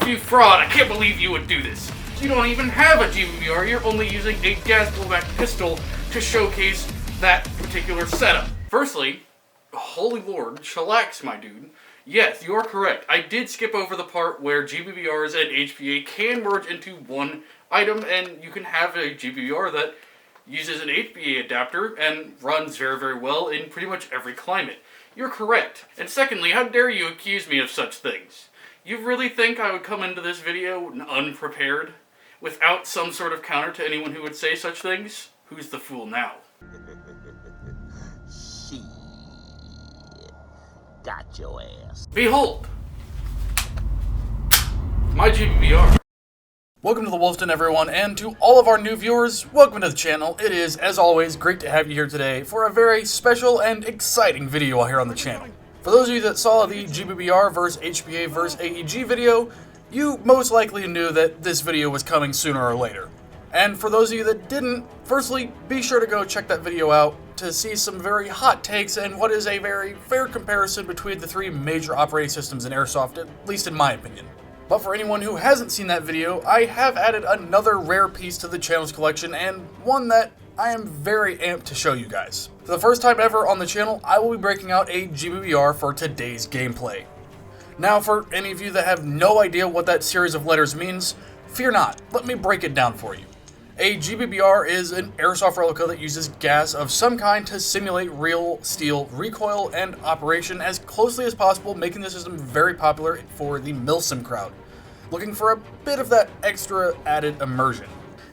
You fraud, I can't believe you would do this. You don't even have a GBBR, you're only using a gas blowback pistol to showcase that particular setup. Firstly, holy lord, chillax my dude. Yes, you are correct. I did skip over the part where GBBRs and HPA can merge into one item, and you can have a GBBR that uses an HPA adapter and runs very, very well in pretty much every climate. You're correct. And secondly, how dare you accuse me of such things? You really think I would come into this video unprepared, without some sort of counter to anyone who would say such things? Who's the fool now? Shit. Got your ass. Behold! My GBBR. Welcome to the Wolfsden, everyone, and to all of our new viewers, welcome to the channel. It is, as always, great to have you here today for a very special and exciting video here on the channel. For those of you that saw the GBBR vs HPA vs AEG video, you most likely knew that this video was coming sooner or later. And for those of you that didn't, firstly, be sure to go check that video out to see some very hot takes and what is a very fair comparison between the three major operating systems in Airsoft, at least in my opinion. But for anyone who hasn't seen that video, I have added another rare piece to the channel's collection, and one that I am very amped to show you guys. For the first time ever on the channel, I will be breaking out a GBBR for today's gameplay. Now, for any of you that have no idea what that series of letters means, fear not, let me break it down for you. A GBBR is an airsoft replica that uses gas of some kind to simulate real steel recoil and operation as closely as possible, making the system very popular for the milsim crowd, looking for a bit of that extra added immersion.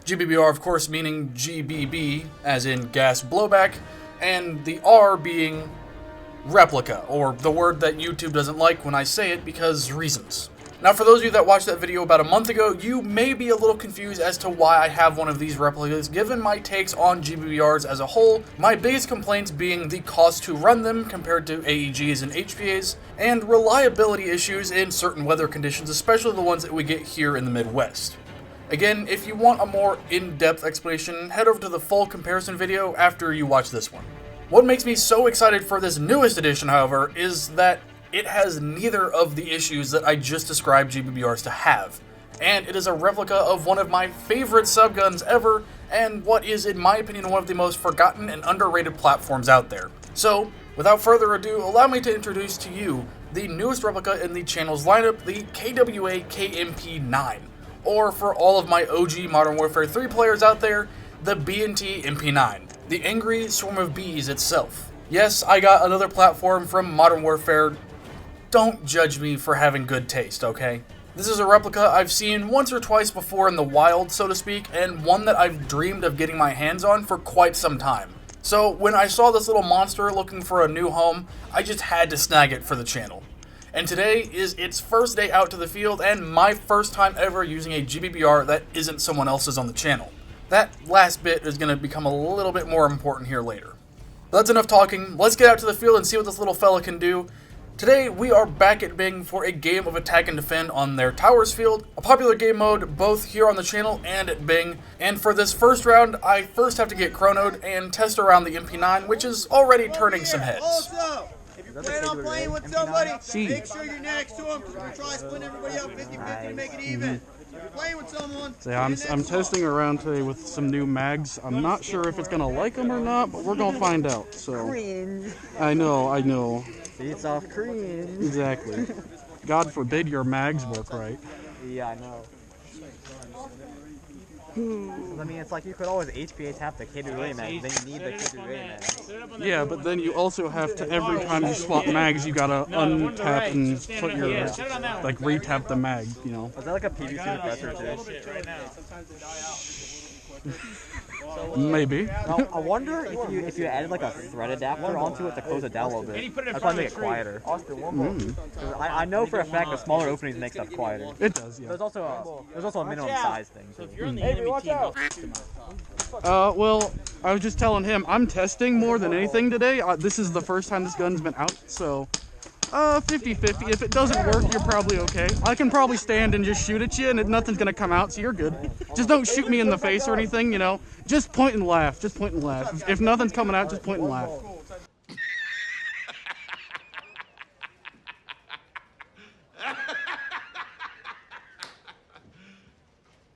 GBBR, of course, meaning GBB, as in gas blowback, and the R being replica, or the word that YouTube doesn't like when I say it because reasons. Now, for those of you that watched that video about a month ago, you may be a little confused as to why I have one of these replicas, given my takes on GBBRs as a whole, my biggest complaints being the cost to run them compared to AEGs and HPAs, and reliability issues in certain weather conditions, especially the ones that we get here in the Midwest. Again, if you want a more in-depth explanation, head over to the full comparison video after you watch this one. What makes me so excited for this newest edition, however, is that it has neither of the issues that I just described GBBRs to have, and it is a replica of one of my favorite subguns ever, and what is, in my opinion, one of the most forgotten and underrated platforms out there. So, without further ado, allow me to introduce to you the newest replica in the channel's lineup, the KWA KMP9, or for all of my OG Modern Warfare 3 players out there, the B&T MP9, the angry swarm of bees itself. Yes, I got another platform from Modern Warfare. Don't judge me for having good taste, okay? This is a replica I've seen once or twice before in the wild, so to speak, and one that I've dreamed of getting my hands on for quite some time. So when I saw this little monster looking for a new home, I just had to snag it for the channel. And today is its first day out to the field and my first time ever using a GBBR that isn't someone else's on the channel. That last bit is going to become a little bit more important here later. But that's enough talking, let's get out to the field and see what this little fella can do. Today, we are back at Bing for a game of attack and defend on their towers field, a popular game mode both here on the channel and at Bing. And for this first round, I first have to get chronoed and test around the MP9, which is already turning some heads. Also, if you're planning on playing with somebody, make sure you're next to them, because we're going to try splitting everybody up 50-50 to make it even. If you're playing with someone, I'm testing around today with some new mags. I'm not sure if it's going to like them or not, but we're going to find out. So Cringe. I know. It's off cringe. Exactly. God forbid your mags work right. Yeah, I know. I mean, it's like you could always HPA tap the KWA mag, then you need the KWA mag. Yeah, but then you also have to, every time you swap mags, you gotta untap and put your, like, retap the mag, you know. Is that like a PVC compressor too? Maybe. Now, I wonder if you added like a thread adapter onto it to close it down a little bit. That'd probably make it quieter. I know for a fact that smaller openings make stuff quieter. It does, yeah. There's also a minimum size thing. So if you're on the enemy team, well, I was just telling him, I'm testing more than anything today. This is the first time this gun's been out, so 50-50. If it doesn't work, you're probably okay. I can probably stand and just shoot at you, and nothing's gonna come out, so you're good. Just don't shoot me in the face or anything, you know. Just point and laugh. Just point and laugh. If nothing's coming out, just point and laugh.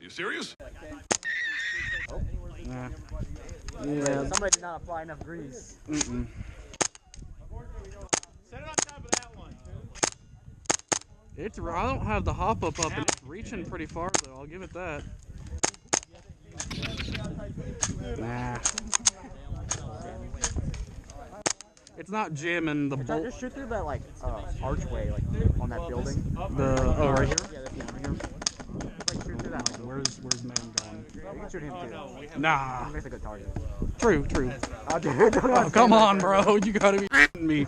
You serious? Nah. Yeah, Yeah. somebody did not apply enough grease. Mm-mm. Set it on top of that one. I don't have the hop up and it's reaching pretty far though. I'll give it that. Nah. It's not jamming the bolt. Just shoot through that like archway like on that building. Right here. Yeah, that's right here. Just, like shoot through that. Where's man gone? You can shoot him too. Nah. He makes a good target. True. Oh, dude, Oh, come on, bro. You gotta be kidding me.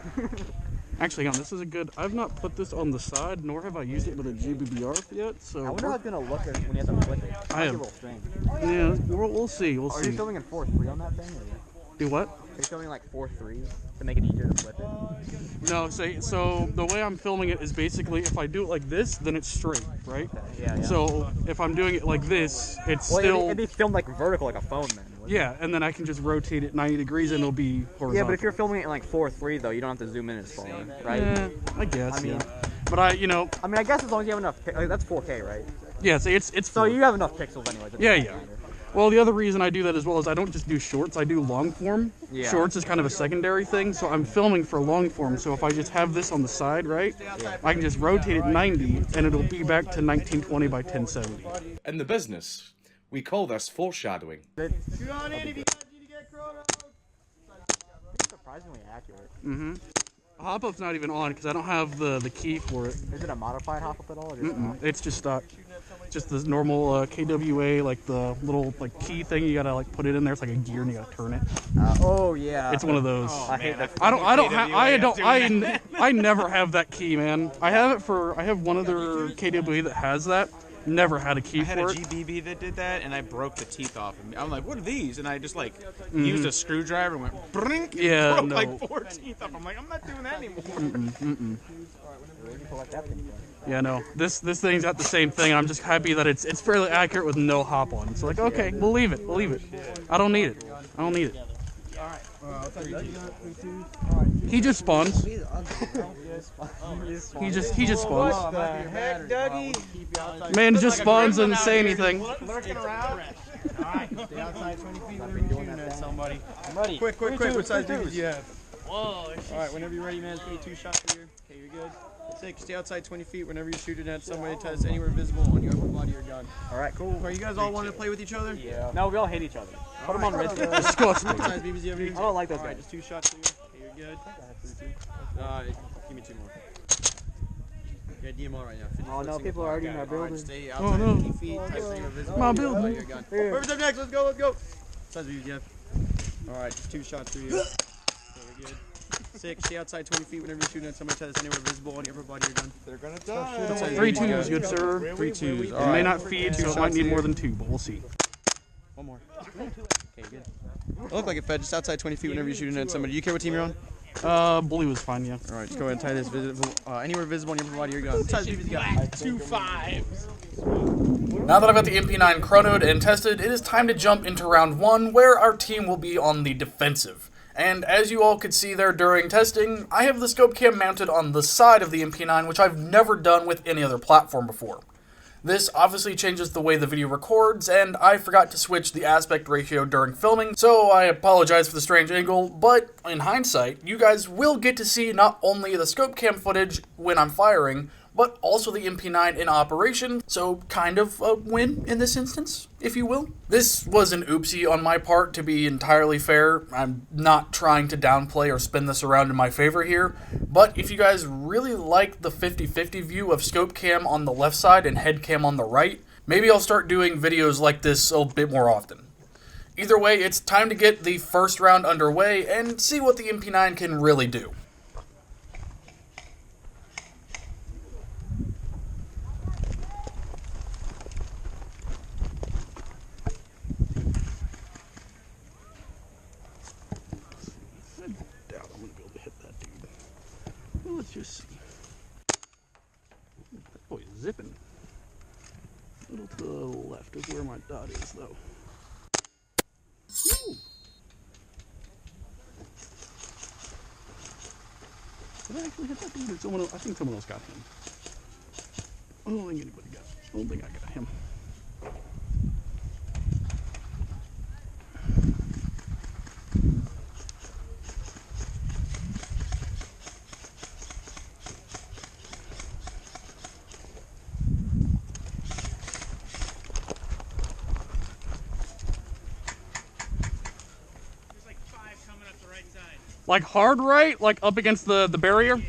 Actually, hang on, this is a good. I've not put this on the side, nor have I used it with a GBBR yet. So I wonder how it's gonna look when you have to flip it. It might be a little strange. Yeah, we'll see. Are you filming in 4:3 on that thing? Or? Do what? Are you filming like 4:3 to make it easier to flip it? No, so the way I'm filming it is basically if I do it like this, then it's straight, right? Yeah. So if I'm doing it like this, it's still. It'd be filmed like vertical, like a phone, then. Yeah, and then I can just rotate it 90 degrees and it'll be horizontal. Yeah, but if you're filming it in like 4:3 though, you don't have to zoom in as far, right? Yeah, I guess. I mean, yeah. But I guess as long as you have enough. Like, that's 4K, right? Yeah, so it's. So you have enough pixels anyway. Yeah. Well, the other reason I do that as well is I don't just do shorts, I do long form. Yeah. Shorts is kind of a secondary thing, so I'm filming for long form. So if I just have this on the side, right, I can just rotate it 90 and it'll be back to 1920 by 1070. In the business, we call this foreshadowing. Shoot on in if you guys need to get chrono. It's surprisingly accurate. Mm-hmm. Hop-up's not even on because I don't have the key for it. Is it a modified hop-up at all? Or just It's just stock. Just the normal KWA, like the little like key thing. You gotta like put it in there. It's like a gear and you gotta turn it. Oh yeah. It's one of those. I hate that. I never have that key, man. I have one other KWA that has that. Never had a key I had for a it. GBB that did that, and I broke the teeth off. I'm like, what are these? And I just like used a screwdriver and went brink. Yeah, broke no. like 4 teeth off. I'm like, I'm not doing that anymore. Yeah, no. This thing's got the same thing. I'm just happy that it's fairly accurate with no hop on. So like, okay, we'll leave it. I don't need it. He just spawns. He just spawns. Man just spawns and doesn't say anything. Lurking around. Alright, stay outside 20 feet whenever you're shooting at somebody. Quick. What size BBs do you have? Whoa. Alright, whenever you're ready, man, it's going to be 2 shots for you. Okay, you're good. 6, stay outside 20 feet whenever you're shooting at somebody. Test anywhere visible on your upper body or gun. Alright, cool. Are you guys all wanting to play with each other? Yeah. No, we all hate each other. Put them on red. Disgusting. What size BBs do you have here? I don't like those Alright, guys. just 2 shots for you. Okay, you're good. Give me 2 more. Yeah, DMR right now. Oh no, people are already in our building. Stay outside 20 feet. Test anywhere visible. My building. Your gun. Whoever's up next, let's go. What size BBs do you have? Alright, just 2 shots for you. Okay, you're good. 6, stay outside 20 feet whenever you're shooting at somebody. Test anywhere visible on your upper body or gun. They're gonna die. 3 twos, good sir. 3 twos. It may not feed, so it might need more than 2, but we'll see. One more. Okay, good. It looked like it fed just outside 20 feet whenever you're shooting at somebody. Do you care what team you're on? Blue is fine, yeah. Alright, just go ahead and tie this visible, anywhere visible on your upper body or gun. What size BBs you got? 2 5s. Now that I've got the MP9 chronoed and tested, it is time to jump into round 1, where our team will be on the defensive. And as you all could see there during testing, I have the scope cam mounted on the side of the MP9, which I've never done with any other platform before. This obviously changes the way the video records, and I forgot to switch the aspect ratio during filming, so I apologize for the strange angle, but in hindsight, you guys will get to see not only the scope cam footage when I'm firing, but also the MP9 in operation, so kind of a win in this instance, if you will. This was an oopsie on my part, to be entirely fair. I'm not trying to downplay or spin this around in my favor here, but if you guys really like the 50-50 view of scope cam on the left side and head cam on the right, maybe I'll start doing videos like this a bit more often. Either way, it's time to get the first round underway and see what the MP9 can really do. Let's just see. That boy's zipping. A little to the left is where my dot is, though. Woo! Did I actually hit that dude? Or someone else? I think someone else got him. I don't think anybody got him. I don't think I got him. Like hard right, like up against the barrier.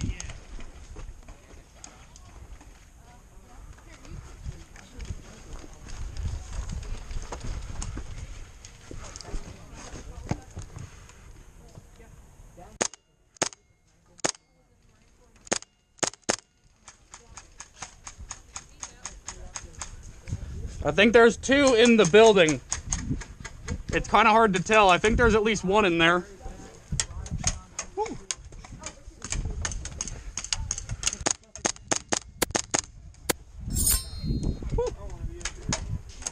I think there's 2 in the building. It's kind of hard to tell. I think there's at least 1 in there. Woo. Woo.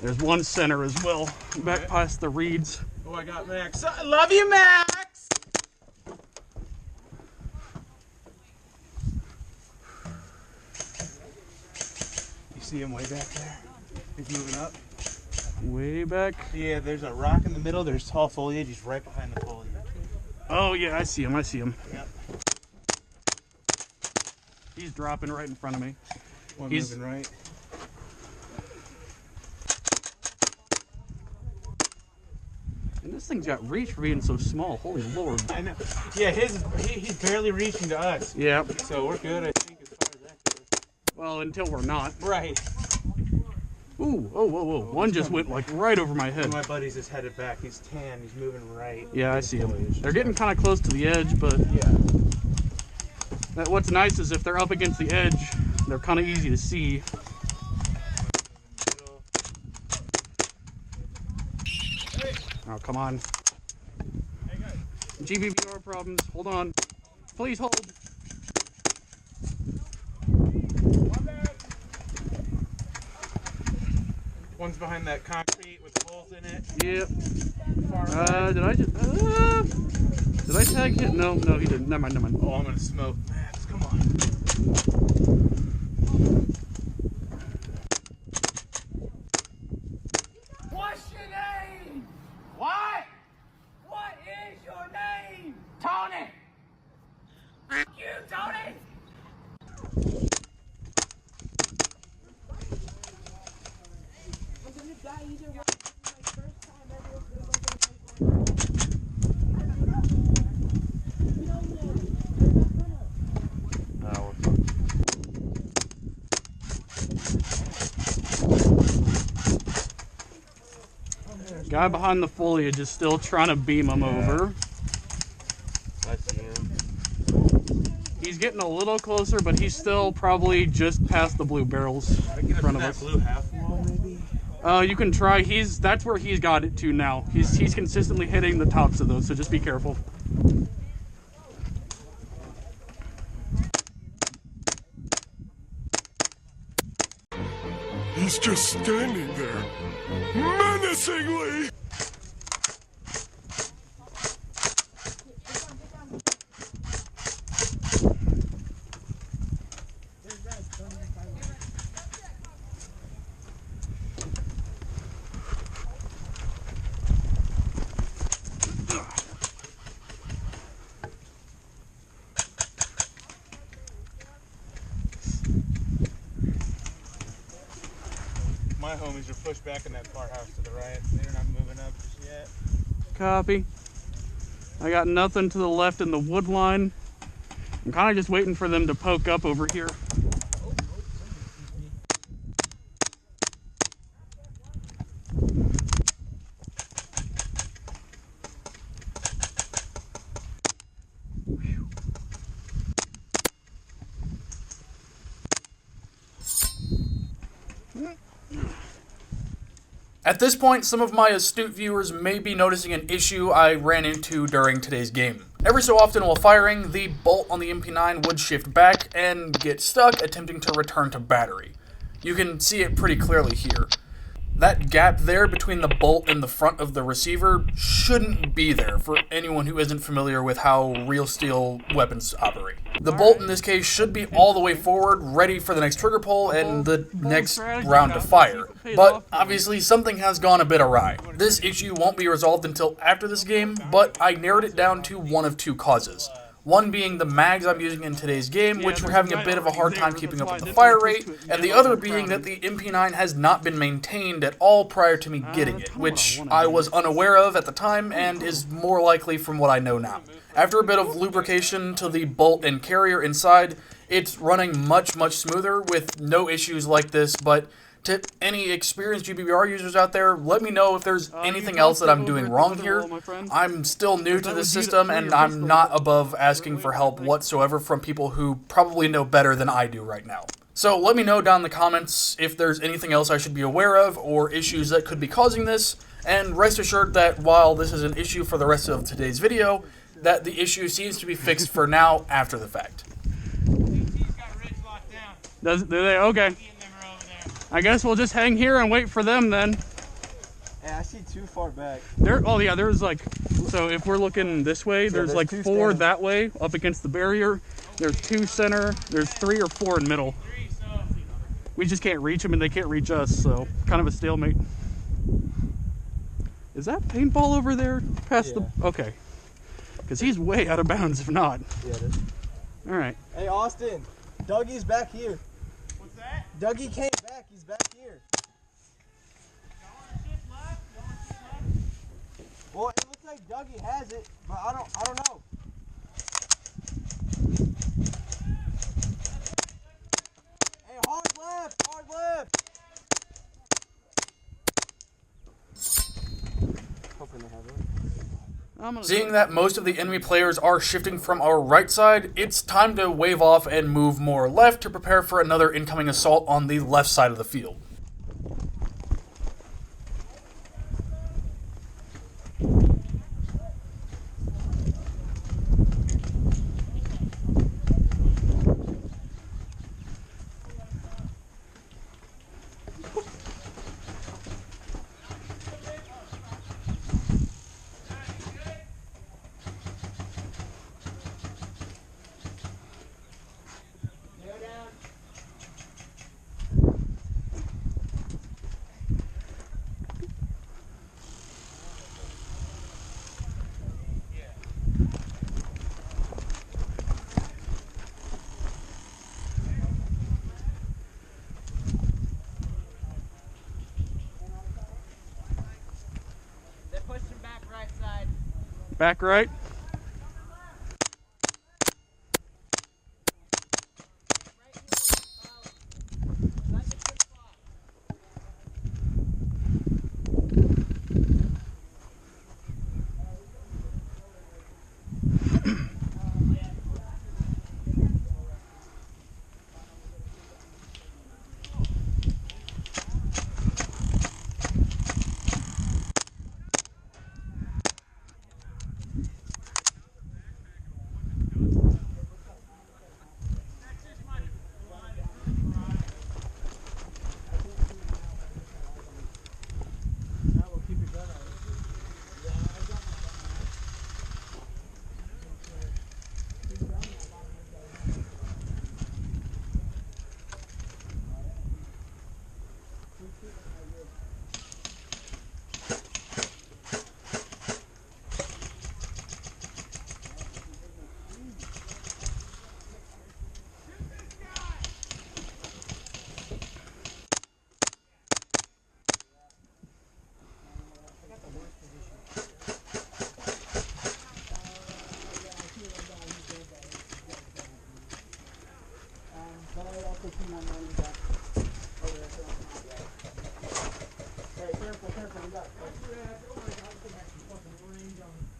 There's 1 center as well, back past the reeds. Oh, I got Max. I love you, Max! You see him way back there? He's moving up. Way back. Yeah, there's a rock in the middle. There's tall foliage. He's right behind the foliage. Oh yeah, I see him. I see him. Yep. He's dropping right in front of me. One He's moving right. And this thing's got reach for being so small. Holy Lord. I know. Yeah, he's barely reaching to us. Yeah. So we're good, I think, as far as that goes. Well, until we're not. Right. Ooh, whoa, whoa, whoa. One just went like right over my One head. of my buddies is headed back. He's tan. He's moving right. Yeah, I see him. They're getting kind of close to the edge, but Yeah. what's nice is if they're up against the edge, they're kind of easy to see. Oh, come on. GBBR problems. Hold on. Please hold. One's behind that concrete with holes in it. Yep. Did I tag him? No, he didn't. Never mind, never mind. Oh, I'm gonna smoke. Max, come on. What's your name? What? What is your name? Tony. You, Tony. Guy behind the foliage is still trying to beam him over. I see him. He's getting a little closer, but he's still probably just past the blue barrels in front of us. Blue half wall, maybe? You can try. That's where he's got it to now. He's consistently hitting the tops of those, so just be careful. He's just standing there, menacingly! My homies are pushed back in that far house to the right. They're not moving up just yet. Copy. I got nothing to the left in the wood line. I'm kind of just waiting for them to poke up over here. At this point, some of my astute viewers may be noticing an issue I ran into during today's game. Every so often while firing, the bolt on the MP9 would shift back and get stuck attempting to return to battery. You can see it pretty clearly here. That gap there between the bolt and the front of the receiver shouldn't be there for anyone who isn't familiar with how real steel weapons operate. The bolt in this case should be all the way forward, ready for the next trigger pull and the next round to fire. But obviously something has gone a bit awry. This issue won't be resolved until after this game, but I narrowed it down to one of two causes. One being the mags I'm using in today's game, which we're having a bit of a hard time keeping up with the fire rate, and the other being that the MP9 has not been maintained at all prior to me getting it, which I was unaware of at the time and is more likely from what I know now. After a bit of lubrication to the bolt and carrier inside, it's running much smoother with no issues like this, but to any experienced GBBR users out there, let me know if there's anything else that I'm doing wrong here. I'm still new to the system, and I'm not above asking for help whatsoever from people who probably know better than I do right now. So let me know down in the comments if there's anything else I should be aware of or issues that could be causing this, and rest assured that while this is an issue for the rest of today's video, that the issue seems to be fixed for now after the fact. Do they? Okay. I guess we'll just hang here and wait for them then. Hey, I see too far back. Oh yeah, there's like, so if we're looking this way, there's like 4 that way up against the barrier. There's 2 center, there's 3 or 4 in middle. We just can't reach them and they can't reach us, so kind of a stalemate. Is that paintball over there past the, okay. Because he's way out of bounds if not. Yeah, it is. All right. Hey, Austin, Dougie's back here. What's that? Dougie came back, he's back here. Well, it looks like Dougie has it, but I don't know. Hey, hard left, hard left. Hoping they have it. Seeing that most of the enemy players are shifting from our right side, it's time to wave off and move more left to prepare for another incoming assault on the left side of the field. Back right.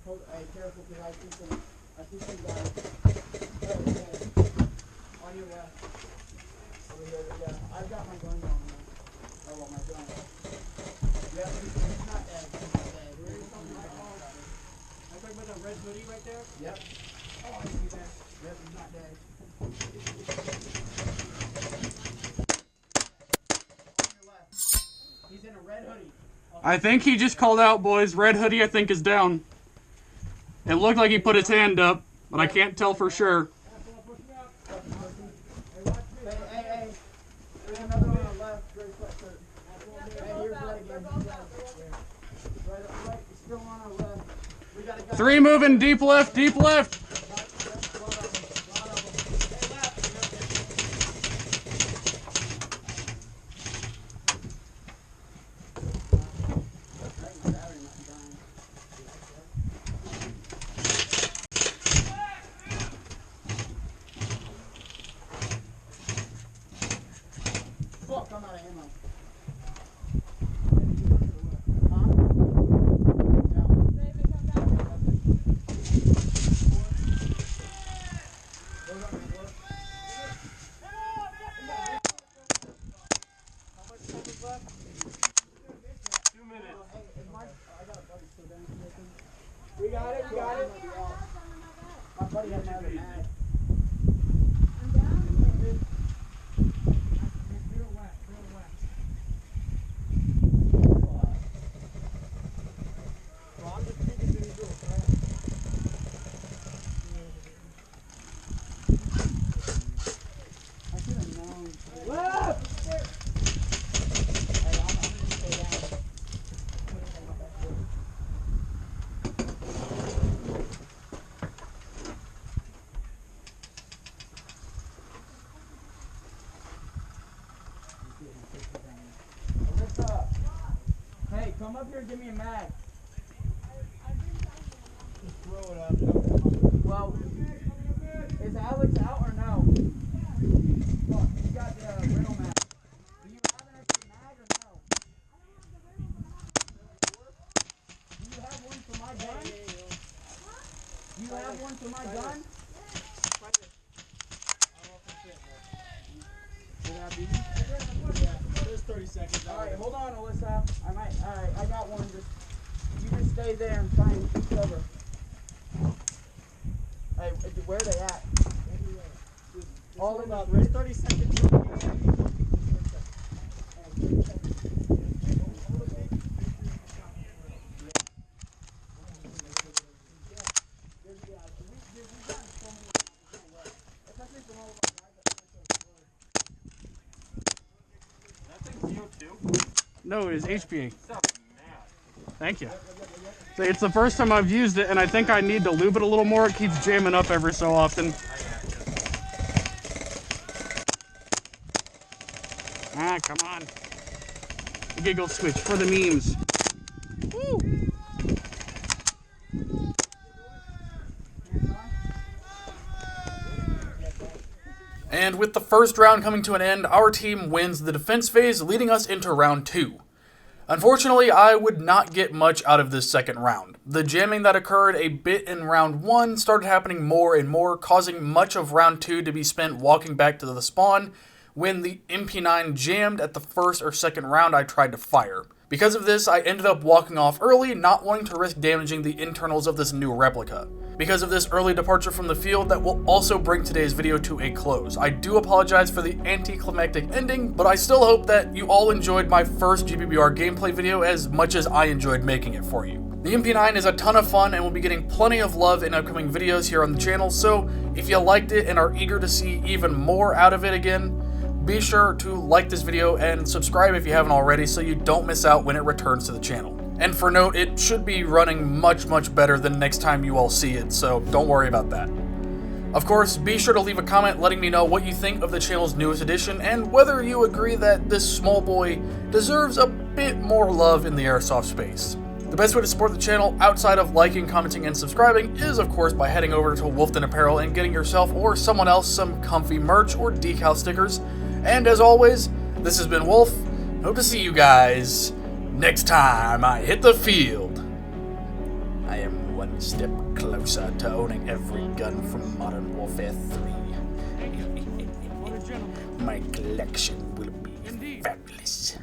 Hey, careful, because I see some guys. On your left. Over here, yeah. I've got my gun on there. Oh, well, my gun. Yeah, he's not dead. He's not dead. Where is he? I'm talking about the red hoodie right there? Yep. Oh, he's there. Yep, he's not dead. On your left. He's in a red hoodie. I think he just called out, boys. Red hoodie, I think, is down. It looked like he put his hand up, but I can't tell for sure. Hey. There's another one on the left. Gray sweatshirt. Hey, here's red again. Right, it's still on our left. We got a guy. 3 moving, deep left, deep left. We got it, we got it. My buddy has my other mag. Hey, come up here and give me a mag. Just throw it up. Well, is Alex out or no? Look, you got the rental mag. Do you have an extra mag or no? Do you have one for my gun? Do you have one for my gun? There's 30 seconds. Alright, hold on, Alyssa. Alright, I got one. You just stay there and try and keep cover. Hey, where are they at? All in There's 30 seconds. No, it is HPA. Thank you. So it's the first time I've used it, and I think I need to lube it a little more. It keeps jamming up every so often. Ah, come on. The giggle switch for the memes. Woo! And with the first round coming to an end, our team wins the defense phase, leading us into round 2. Unfortunately, I would not get much out of this second round. The jamming that occurred a bit in round 1 started happening more and more, causing much of round 2 to be spent walking back to the spawn when the MP9 jammed at the first or second round I tried to fire. Because of this, I ended up walking off early, not wanting to risk damaging the internals of this new replica. Because of this early departure from the field, that will also bring today's video to a close. I do apologize for the anticlimactic ending, but I still hope that you all enjoyed my first GBBR gameplay video as much as I enjoyed making it for you. The MP9 is a ton of fun and will be getting plenty of love in upcoming videos here on the channel, so if you liked it and are eager to see even more out of it again, be sure to like this video and subscribe if you haven't already so you don't miss out when it returns to the channel. And for note, it should be running much better than next time you all see it, so don't worry about that. Of course, be sure to leave a comment letting me know what you think of the channel's newest addition and whether you agree that this small boy deserves a bit more love in the airsoft space. The best way to support the channel outside of liking, commenting, and subscribing is of course by heading over to Wolfsden Apparel and getting yourself or someone else some comfy merch or decal stickers. And as always, this has been Wolf. Hope to see you guys next time I hit the field. I am one step closer to owning every gun from Modern Warfare 3. My collection will be fabulous.